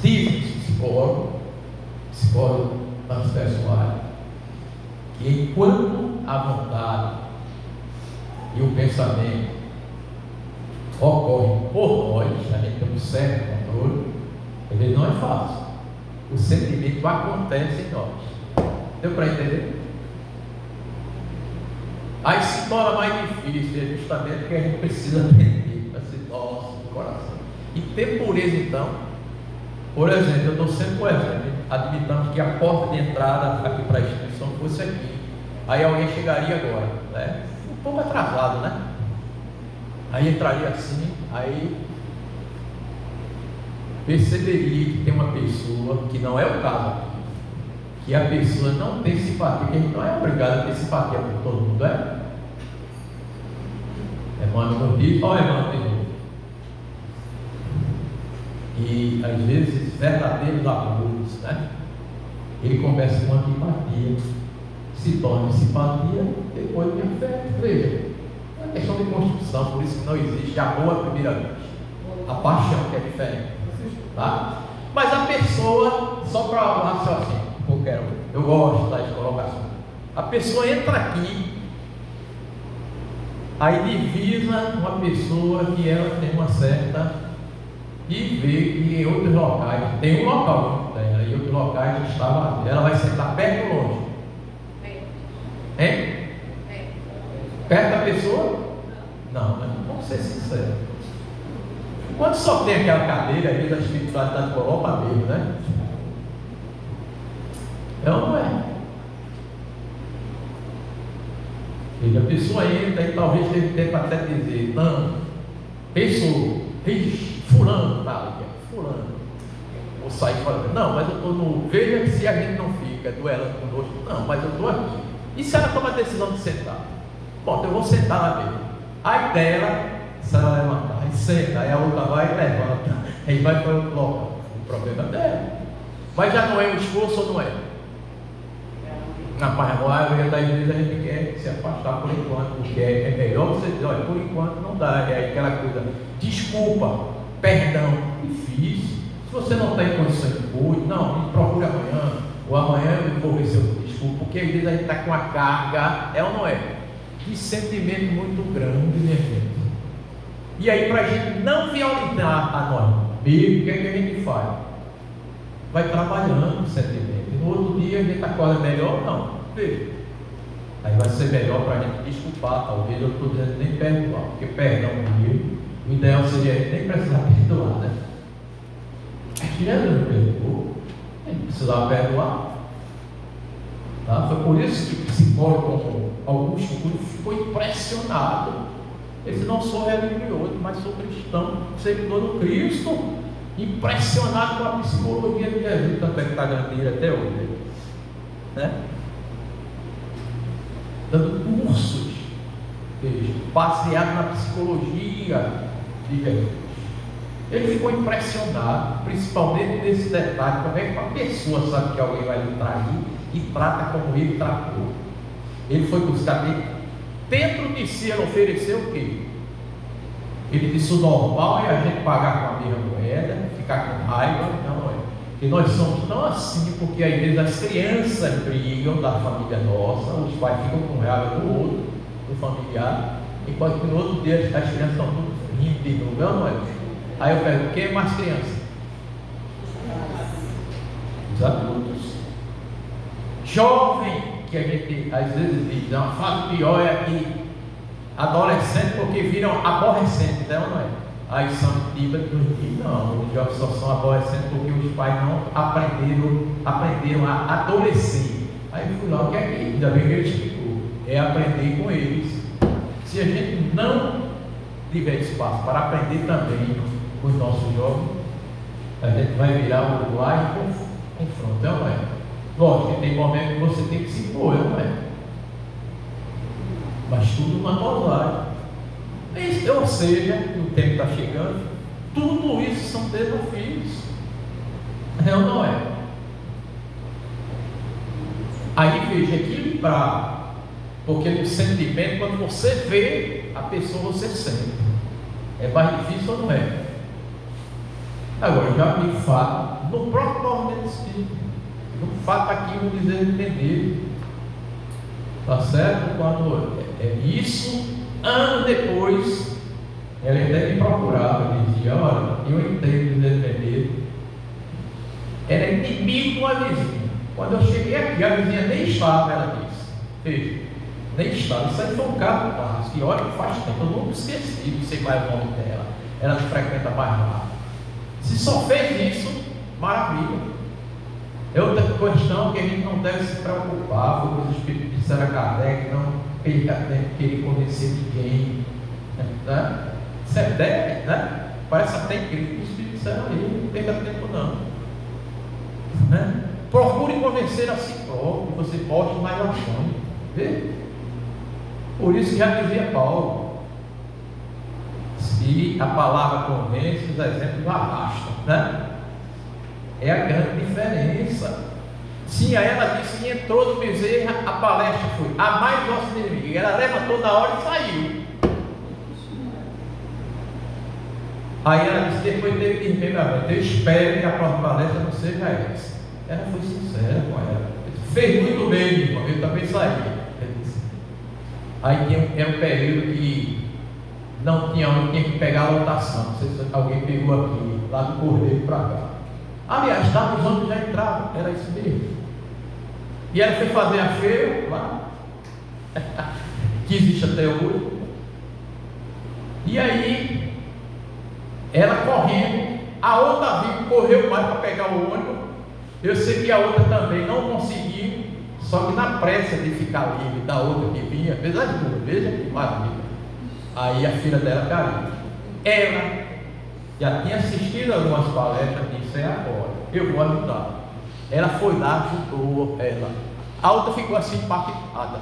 Dizem os psicólogos transpessoais, que enquanto a vontade e o pensamento ocorrem por nós, a gente tem um certo controle, ele não é fácil. O sentimento acontece em nós. Deu para entender? Aí se torna mais difícil, é justamente porque a gente precisa aprender para ser nosso coração. E ter pureza, então. Por exemplo, eu estou sempre com o exemplo. Admitamos que a porta de entrada aqui para a instituição fosse aqui. Aí alguém chegaria agora, né? Um pouco atrasado, né? Aí entraria assim, aí perceberia que tem uma pessoa, que não é o caso aqui, que a pessoa não tem simpatia, que a gente não é obrigado a ter simpatia por todo mundo, é? Emmanuel não diz, olha Emmanuel de novo. E às vezes verdadeiros amores, né? Ele começa com antipatia, se torna simpatia, depois vem afeto. Veja, é uma questão de construção, por isso que não existe amor à primeira vez. A paixão que é diferente, tá? Mas a pessoa, só para o raciocínio, eu gosto das colocações. A pessoa entra aqui, aí divisa uma pessoa que ela tem uma certa, e vê que em outros locais, tem um local dela, e outros locais está vazio. Ela vai sentar perto ou longe? Hein? Perto da pessoa? Não, mas vamos ser sinceros. Quando só tem aquela cadeira, às vezes a espiritualidade coloca mesmo, né? Não é. E a pessoa entra e talvez teve tempo até dizer, não, pessoa, fulano, tá, fulano, vou sair falando, não, mas eu estou no, veja se a gente não fica duelando conosco, não, mas eu estou aqui. E se ela toma a decisão de sentar? Bom, eu vou sentar lá mesmo. Aí dela, se ela levantar, aí senta, aí a outra vai e levanta, aí vai para o outro local. O problema é dela. Mas já não é um esforço ou não é? Na maioria das vezes a gente quer se afastar por enquanto, porque é melhor você dizer, olha, por enquanto não dá, é aquela coisa, desculpa, perdão, difícil. Se você não está em condições de cuidar, não, me procure amanhã, ou amanhã eu vou ver se eu desculpo, porque às vezes a gente está com uma carga, é ou não é? De sentimento muito grande, minha gente. E aí, para a gente não violentar a norma, o que é que a gente faz? Vai trabalhando o sentimento. E no outro dia a gente acorda melhor, não. Veja. Aí vai ser melhor para a gente desculpar, talvez eu estou dizendo nem perdoar, porque perdão comigo, o ideal seria nem precisar perdoar, né? Jesus não perdoou, ele precisava perdoar. Tá? Foi por isso que o psicólogo como Augusto Cury ficou impressionado. Ele não sou religioso, mas sou cristão, seguidor do Cristo, impressionado com a psicologia de Jesus, tanto é que está ganhando até hoje, né? Dando cursos, baseados na psicologia de Jesus. Ele ficou impressionado, principalmente nesse detalhe, como é que uma pessoa sabe que alguém vai lhe trair e trata como ele tratou. Ele foi buscar dentro de si, ele ofereceu o quê? Ele disse: o normal é a gente pagar com a mesma moeda, ficar com raiva, não é? E nós somos tão assim, porque às vezes as crianças brigam da família nossa, os pais ficam com raiva do outro, do familiar, enquanto que no outro dia as crianças estão tudo rindo de novo, não é? Aí eu pergunto: quem é mais criança? Os adultos. Jovem, que a gente às vezes diz, a fase pior é aqui, adolescente, porque viram aborrecentes, não é? Aí São Tíbado nos diz, não, os jovens só são adolescentes porque os pais não aprenderam a adolescer. Aí eu fui lá, o que é que ainda bem que ele explicou? É aprender com eles. Se a gente não tiver espaço para aprender também com os nossos jovens, a gente vai virar o lá e confronto, não é? Lógico que tem momentos que você tem que se impor, não é? Mas tudo uma dosagem. Ou seja, o tempo está chegando, tudo isso são desafios. É ou não é? Aí veja, equilibrar, porque no sentimento, quando você vê a pessoa, você sente. É mais difícil ou não é? Agora, já me fala, no próprio movimento espírita, no fato aqui, vou dizer, entender, tá certo? Quando é isso, anos depois, ela até me procurava e dizia, olha, eu entendo o defender. Era inimigo de uma vizinha. Quando eu cheguei aqui, a vizinha nem estava, ela disse. Veja, nem estava. Isso aí foi um caso do Carlos, que olha que faz tempo, eu nunca esqueci, não sei qual é o nome dela. Ela não frequenta mais lá. Se só fez isso, maravilha. É outra questão que a gente não deve se preocupar, foi o que os espíritos disseram a Kardec, não querer convencer ninguém. Né? Isso é deve, né? Parece até incrível que os espíritos disseram ali, não perca tempo não. Né? Procure convencer a si próprio, que você pode mais achando. Vê? Por isso que já dizia Paulo, se a palavra convence, os exemplos arrastam, né? É a grande diferença. Sim, aí ela disse que entrou no Bezerra, a palestra foi a mais nossa inimiga. Ela levantou na hora e saiu. Aí ela disse, depois teve que rememberamento, eu espero que a próxima palestra não seja essa. Ela foi sincera com ela. Fez muito bem, meu irmão, eu também saí. Aí tinha um período que não tinha onde, tinha que pegar a lotação. Não sei se alguém pegou aqui, lá do Cordeiro para cá. Aliás, os ônibus já entravam, era isso mesmo. E ela foi fazer a feira lá, que existe até hoje. E aí, ela correndo, a outra viu, correu mais para pegar o ônibus. Eu sei que a outra também não conseguiu, só que na pressa de ficar livre da outra que vinha, apesar de tudo, veja que maravilha. Aí a filha dela caiu. Ela já tinha assistido algumas palestras, disse, é agora, eu vou ajudar. Ela foi lá, ajudou ela. A outra ficou assim impactada.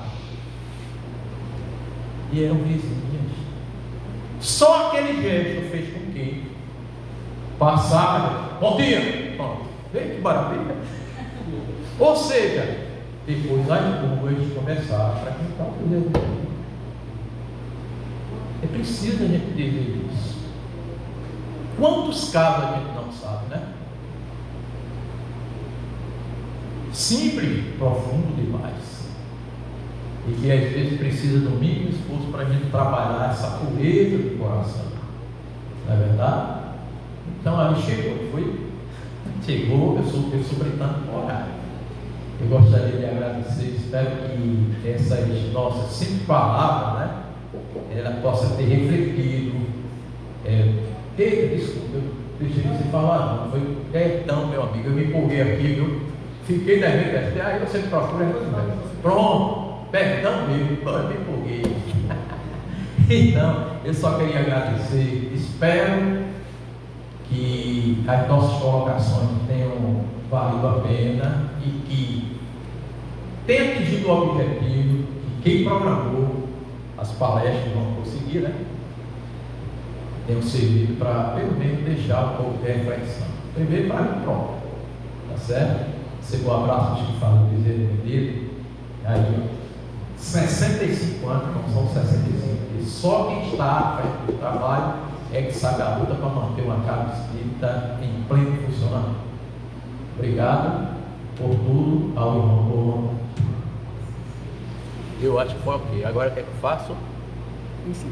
E eram vizinhas. Só aquele gesto fez com que passava, bom dia, vê que maravilha. Ou seja, depois as curvas começaram a frequentar o Deus. É preciso a gente dizer isso. Quantos casos a gente não sabe, né? Simples, profundo demais. E que às vezes precisa do mínimo esforço para a gente trabalhar essa pureza do coração. Não é verdade? Então ali chegou, eu sou britânico por horário. Eu gostaria de agradecer, espero que essas nossas 5 palavras, né, ela possa ter refletido. Desculpa, eu deixei você falar, não foi perdão, meu amigo, eu me empolguei aqui, viu? Fiquei na minha aí você me procura, pronto, perdão mesmo, eu me empolguei. Então, eu só queria agradecer, espero que as nossas colocações tenham valido a pena e que tenha atingido o objetivo que quem programou as palestras vão conseguir, né? Tenham servido para, pelo menos, deixar um pouco de reflexão. Primeiro para mim próprio, tá certo? Segundo o abraço que fala do Bezerra dele, aí 65 anos, não são 65, e só quem está à frente do trabalho é que sabe a luta para manter uma casa espírita em pleno funcionamento. Obrigado por tudo ao irmão Paulo. Eu acho que foi ok. Agora o que é que eu faço? Sim.